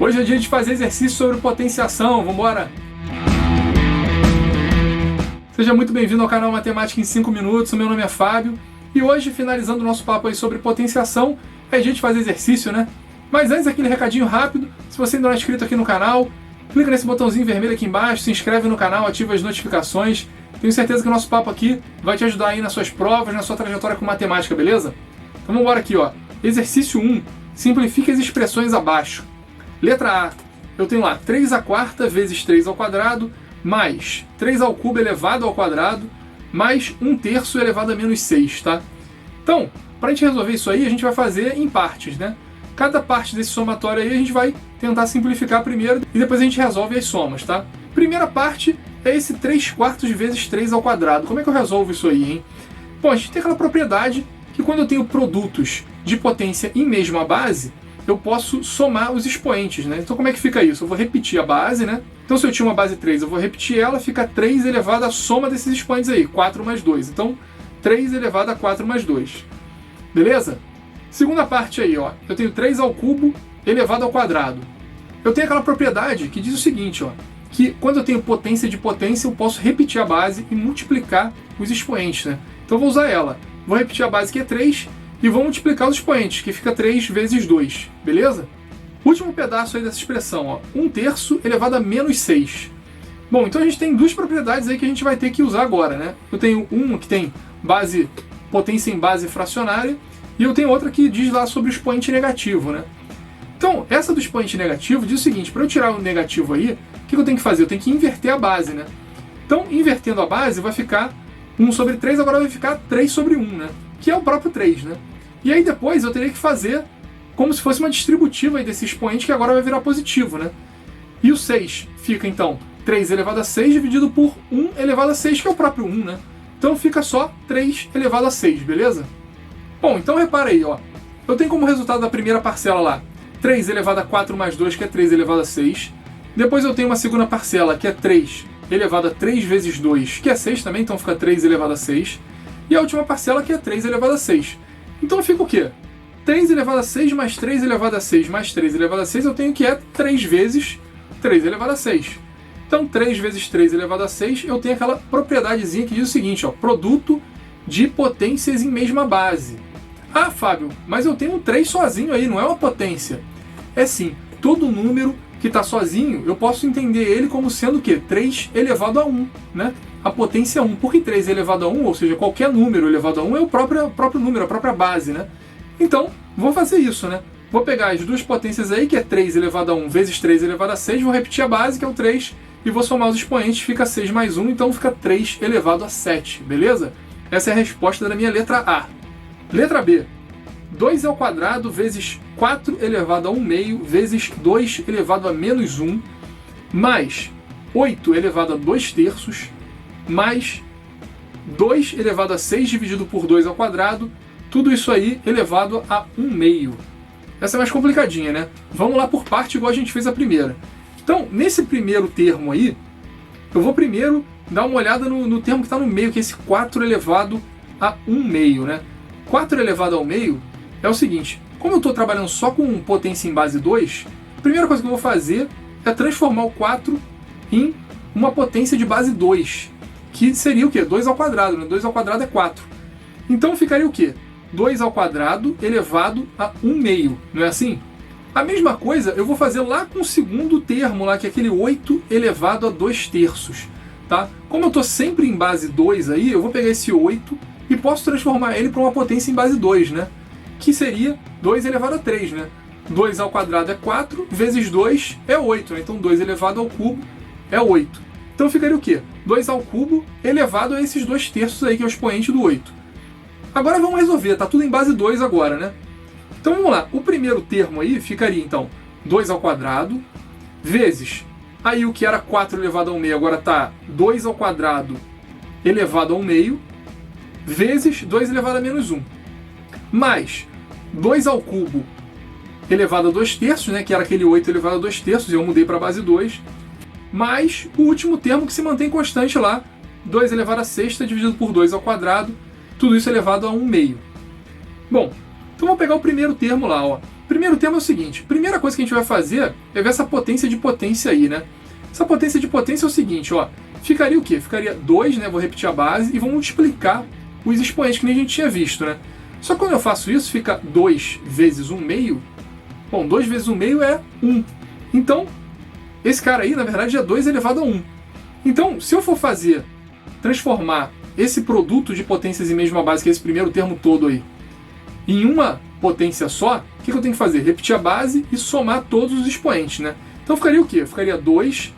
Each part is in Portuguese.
Hoje é dia de fazer exercício sobre potenciação, vambora! Seja muito bem-vindo ao canal Matemática em 5 Minutos, o meu nome é Fábio, e hoje, finalizando o nosso papo aí sobre potenciação, é dia de fazer exercício, né? Mas antes, aquele recadinho rápido, se você ainda não é inscrito aqui no canal, clica nesse botãozinho vermelho aqui embaixo, se inscreve no canal, ativa as notificações. Tenho certeza que o nosso papo aqui vai te ajudar aí nas suas provas, na sua trajetória com matemática, beleza? Então vamos embora aqui, ó. Exercício 1. Simplifique as expressões abaixo. Letra A. Eu tenho lá 3/4 vezes 3 ao quadrado, mais 3 ao cubo elevado ao quadrado, mais 1/3 elevado a menos 6, tá? Então, para a gente resolver isso aí, a gente vai fazer em partes, né? Cada parte desse somatório aí a gente vai tentar simplificar primeiro e depois a gente resolve as somas, tá? Primeira parte é esse 3/4 vezes 3 ao quadrado. Como é que eu resolvo isso aí, hein? Bom, a gente tem aquela propriedade que quando eu tenho produtos de potência em mesma base, eu posso somar os expoentes, né? Então como é que fica isso? Eu vou repetir a base, né? Então se eu tinha uma base 3, eu vou repetir ela, fica 3 elevado à soma desses expoentes aí, 4 mais 2. Então 3 elevado a 4 mais 2. Beleza? Segunda parte aí, ó. Eu tenho 3 ao cubo elevado ao quadrado. Eu tenho aquela propriedade que diz o seguinte, ó, que quando eu tenho potência de potência, eu posso repetir a base e multiplicar os expoentes, né? Então eu vou usar ela. Vou repetir a base que é 3 e vou multiplicar os expoentes, que fica 3 vezes 2, beleza? Último pedaço aí dessa expressão, ó, 1/3 elevado a menos 6. Bom, então a gente tem duas propriedades aí que a gente vai ter que usar agora, né? Eu tenho uma que tem base, potência em base fracionária, e eu tenho outra que diz lá sobre o expoente negativo, né? Então, essa do expoente negativo diz o seguinte, para eu tirar o negativo aí, o que eu tenho que fazer? Eu tenho que inverter a base, né? Então, invertendo a base, vai ficar 1 sobre 3, agora vai ficar 3 sobre 1, né? Que é o próprio 3, né? E aí depois eu teria que fazer como se fosse uma distributiva aí desse expoente, que agora vai virar positivo, né? E o 6 fica, então, 3 elevado a 6 dividido por 1 elevado a 6, que é o próprio 1, né? Então fica só 3 elevado a 6, beleza? Bom, então repara aí, ó. Eu tenho como resultado da primeira parcela lá 3 elevado a 4 mais 2, que é 3 elevado a 6. Depois eu tenho uma segunda parcela, que é 3 elevado a 3 vezes 2, que é 6 também, então fica 3 elevado a 6. E a última parcela, que é 3 elevado a 6. Então fica o quê? 3 elevado a 6 mais 3 elevado a 6 mais 3 elevado a 6, eu tenho que é 3 vezes 3 elevado a 6. Então 3 vezes 3 elevado a 6, eu tenho aquela propriedadezinha que diz o seguinte, ó, produto de potências em mesma base. Ah, Fábio, mas eu tenho um 3 sozinho aí, não é uma potência. É sim, todo número que está sozinho, eu posso entender ele como sendo o quê? 3 elevado a 1, né? A potência 1. Por que 3 elevado a 1? Ou seja, qualquer número elevado a 1 é o próprio número, a própria base, né? Então, vou fazer isso, né? Vou pegar as duas potências aí, que é 3 elevado a 1 vezes 3 elevado a 6, vou repetir a base, que é o 3, e vou somar os expoentes, fica 6 mais 1, então fica 3 elevado a 7, beleza? Essa é a resposta da minha letra A. Letra B. 2 ao quadrado vezes 4 elevado a 1 meio vezes 2 elevado a menos 1, mais 8 elevado a 2/3, mais 2 elevado a 6 dividido por 2 ao quadrado, tudo isso aí elevado a 1 meio. Essa é mais complicadinha, né? Vamos lá por parte, igual a gente fez a primeira. Então, nesse primeiro termo aí, eu vou primeiro dar uma olhada no termo que está no meio, que é esse 4 elevado a 1 meio, né? 4 elevado ao meio é o seguinte, como eu estou trabalhando só com potência em base 2, a primeira coisa que eu vou fazer é transformar o 4 em uma potência de base 2, que seria o quê? 2 ao quadrado, né? 2 ao quadrado é 4. Então ficaria o quê? 2 ao quadrado elevado a 1 meio, não é assim? A mesma coisa eu vou fazer lá com o segundo termo, lá, que é aquele 8 elevado a 2/3, tá? Como eu estou sempre em base 2 aí, eu vou pegar esse 8 e posso transformar ele para uma potência em base 2, né? Que seria 2 elevado a 3, né? 2 ao quadrado é 4, vezes 2 é 8, né? Então 2 elevado ao cubo é 8. Então ficaria o quê? 2 ao cubo elevado a esses 2/3 aí, que é o expoente do 8. Agora vamos resolver, tá tudo em base 2 agora, né? Então vamos lá, o primeiro termo aí ficaria então 2 ao quadrado, vezes, aí o que era 4 elevado ao meio agora está 2 ao quadrado elevado ao meio, vezes 2 elevado a menos 1, mais 2 ao cubo elevado a 2/3, né, que era aquele 8 elevado a 2/3, e eu mudei para a base 2, mais o último termo que se mantém constante lá, 2 elevado a sexta dividido por 2 ao quadrado, tudo isso elevado a 1 meio. Bom, então vamos pegar o primeiro termo lá, ó. primeiro termo é o seguinte, primeira coisa que a gente vai fazer é ver essa potência de potência aí, né? Essa potência de potência é o seguinte, ó, ficaria o quê? Ficaria 2, né, vou repetir a base, e vou multiplicar os expoentes que nem a gente tinha visto, né? Só que quando eu faço isso, fica 2 vezes 1 meio, bom, 2 vezes 1 meio é 1. Então, esse cara aí, na verdade, é 2 elevado a 1. Então, se eu for transformar esse produto de potências em mesma base, que é esse primeiro termo todo aí, em uma potência só, o que eu tenho que fazer? Repetir a base e somar todos os expoentes, né? Então ficaria o quê? Ficaria 2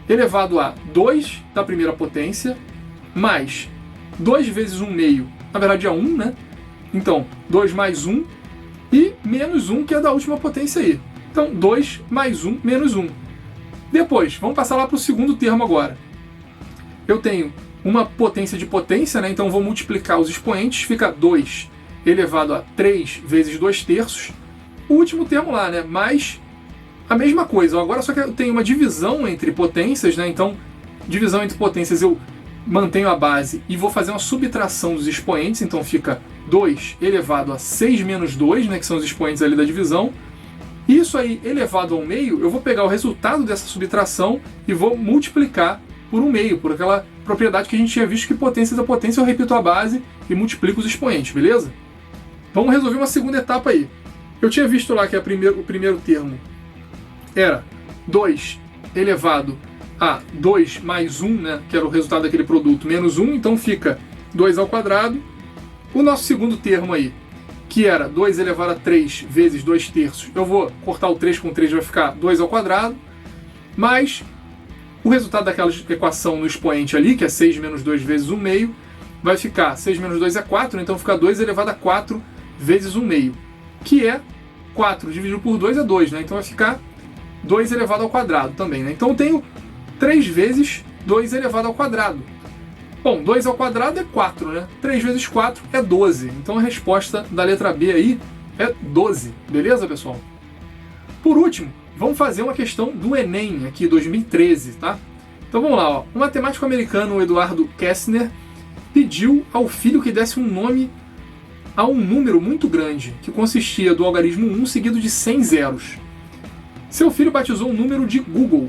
elevado a 2 da primeira potência, mais 2 vezes 1 meio, na verdade é 1, né? Então, 2 mais 1 e menos 1, que é da última potência aí. Então, 2 mais 1 menos 1. Depois, vamos passar lá para o segundo termo agora. Eu tenho uma potência de potência, né? Então vou multiplicar os expoentes, fica 2 elevado a 3 vezes 2 terços. O último termo lá, né? Mais a mesma coisa. Agora só que eu tenho uma divisão entre potências, né? Então, divisão entre potências eu mantenho a base e vou fazer uma subtração dos expoentes. Então fica 2 elevado a 6 menos 2, né? Que são os expoentes ali da divisão. Isso aí elevado ao meio, eu vou pegar o resultado dessa subtração e vou multiplicar por 1 meio, por aquela propriedade que a gente tinha visto que potência da potência eu repito a base e multiplico os expoentes, beleza? Vamos resolver uma segunda etapa aí. Eu tinha visto lá que o primeiro termo era 2 elevado a 2 mais 1, né, que era o resultado daquele produto, menos 1, então fica 2 ao quadrado. O nosso segundo termo aí, que era 2 elevado a 3 vezes 2 terços, eu vou cortar o 3 com 3, vai ficar 2 ao quadrado, mais o resultado daquela equação no expoente ali, que é 6 menos 2 vezes 1 meio, vai ficar 6 menos 2 é 4, então fica 2 elevado a 4 vezes 1 meio, que é 4 dividido por 2 é 2, né? Então vai ficar 2 elevado ao quadrado também, né? Então eu tenho 3 vezes 2 elevado ao quadrado. Bom, 2 ao quadrado é 4, né? 3 vezes 4 é 12. Então a resposta da letra B aí é 12. Beleza, pessoal? Por último, vamos fazer uma questão do Enem, aqui, 2013, tá? Então vamos lá, ó. Um matemático americano, o Eduardo Kessner, pediu ao filho que desse um nome a um número muito grande, que consistia do algarismo 1 seguido de 100 zeros. Seu filho batizou o número de Google.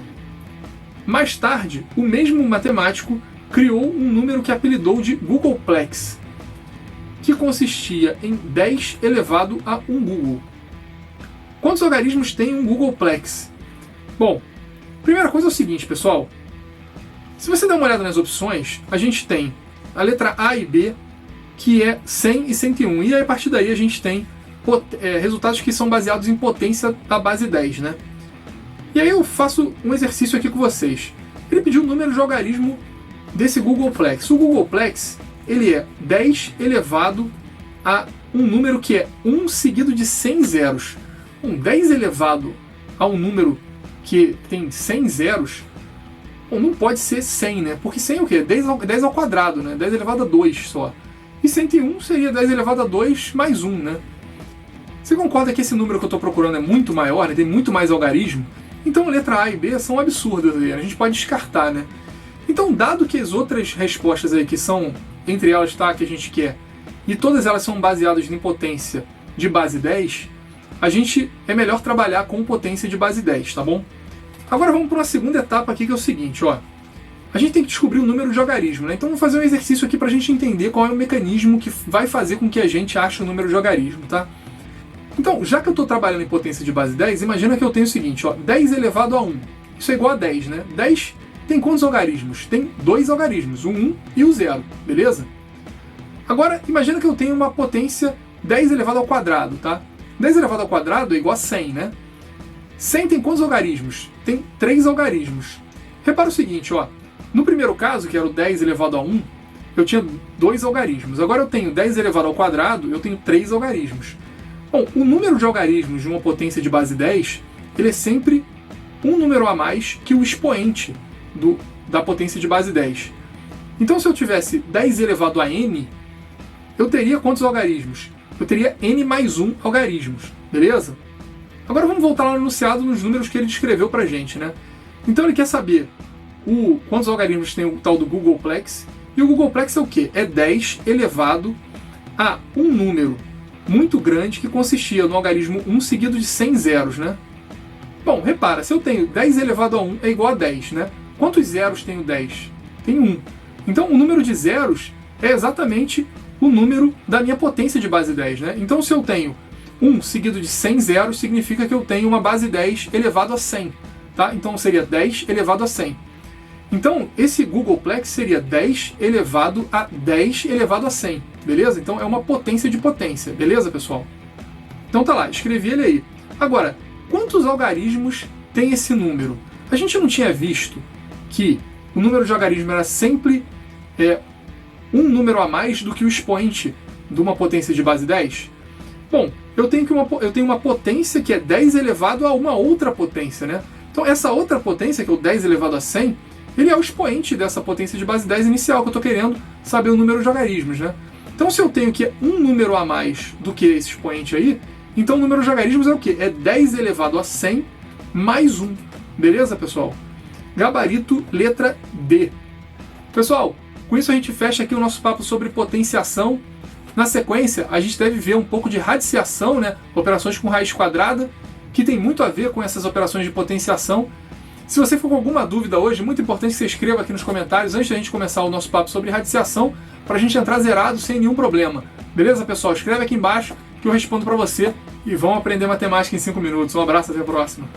Mais tarde, o mesmo matemático criou um número que apelidou de Googleplex, que consistia em 10 elevado a 1 Google. Quantos algarismos tem um Googleplex? Bom, primeira coisa é o seguinte, pessoal. Se você der uma olhada nas opções, a gente tem a letra A e B, que é 100 e 101. E aí, a partir daí a gente tem resultados que são baseados em potência da base 10, né? E aí eu faço um exercício aqui com vocês. Ele pediu o número de algarismo desse Googleplex. O Googleplex, ele é 10 elevado a um número que é 1 seguido de 100 zeros. 10 elevado a um número que tem 100 zeros, não pode ser 100, né? Porque 100 é o quê? 10 ao quadrado, né? 10 elevado a 2 só. E 101 seria 10 elevado a 2 mais 1, né? Você concorda que esse número que eu estou procurando é muito maior, né? Tem muito mais algarismo? Então a letra A e B são absurdas aí, a gente pode descartar, né? Então, dado que as outras respostas aí, que são, entre elas, tá, que a gente quer, e todas elas são baseadas em potência de base 10, a gente é melhor trabalhar com potência de base 10, tá bom? Agora vamos para uma segunda etapa aqui, que é o seguinte, ó. A gente tem que descobrir o número de algarismo, né? Então vamos fazer um exercício aqui para a gente entender qual é o mecanismo que vai fazer com que a gente ache o número de algarismo, tá? Então, já que eu estou trabalhando em potência de base 10, imagina que eu tenho o seguinte, ó, 10 elevado a 1. Isso é igual a 10, né? 10 tem quantos algarismos? Tem 2 algarismos, o 1 e o 0, beleza? Agora, imagina que eu tenho uma potência 10 elevado ao quadrado, tá? 10 elevado ao quadrado é igual a 100, né? 100 tem quantos algarismos? Tem 3 algarismos. Repara o seguinte, ó. No primeiro caso, que era o 10 elevado a 1, eu tinha 2 algarismos. Agora eu tenho 10 elevado ao quadrado, eu tenho 3 algarismos. Bom, o número de algarismos de uma potência de base 10, ele é sempre um número a mais que o expoente da potência de base 10. Então, se eu tivesse 10 elevado a n, eu teria quantos algarismos? Eu teria n mais 1 algarismos, beleza? Agora vamos voltar lá no enunciado nos números que ele descreveu pra gente, né? Então ele quer saber quantos algarismos tem o tal do Googleplex. E o Googleplex é o quê? É 10 elevado a um número muito grande que consistia no algarismo 1 seguido de 100 zeros, né? Bom, repara, se eu tenho 10 elevado a 1 é igual a 10, né? Quantos zeros tem o 10? Tem 1. Então, o número de zeros é exatamente o número da minha potência de base 10, né? Então, se eu tenho 1 seguido de 100 zeros, significa que eu tenho uma base 10 elevado a 100, tá? Então, seria 10 elevado a 100. Então, esse Googolplex seria 10 elevado a 10 elevado a 100, beleza? Então, é uma potência de potência, beleza, pessoal? Então, tá lá, escrevi ele aí. Agora, quantos algarismos tem esse número? A gente não tinha visto que o número de algarismo era sempre um número a mais do que o expoente de uma potência de base 10? Bom, eu tenho uma potência que é 10 elevado a uma outra potência, né? Então, essa outra potência, que é o 10 elevado a 100, ele é o expoente dessa potência de base 10 inicial, que eu estou querendo saber o número de algarismos, né? Então, se eu tenho que um número a mais do que esse expoente aí, então o número de algarismos é o quê? É 10 elevado a 100 mais 1. Beleza, pessoal? Gabarito letra D. Pessoal, com isso a gente fecha aqui o nosso papo sobre potenciação. Na sequência, a gente deve ver um pouco de radiciação, né? Operações com raiz quadrada, que tem muito a ver com essas operações de potenciação. Se você for com alguma dúvida hoje, muito importante que você escreva aqui nos comentários antes da gente começar o nosso papo sobre radiciação, para a gente entrar zerado sem nenhum problema. Beleza, pessoal? Escreve aqui embaixo que eu respondo para você e vamos aprender matemática em 5 minutos. Um abraço, até a próxima.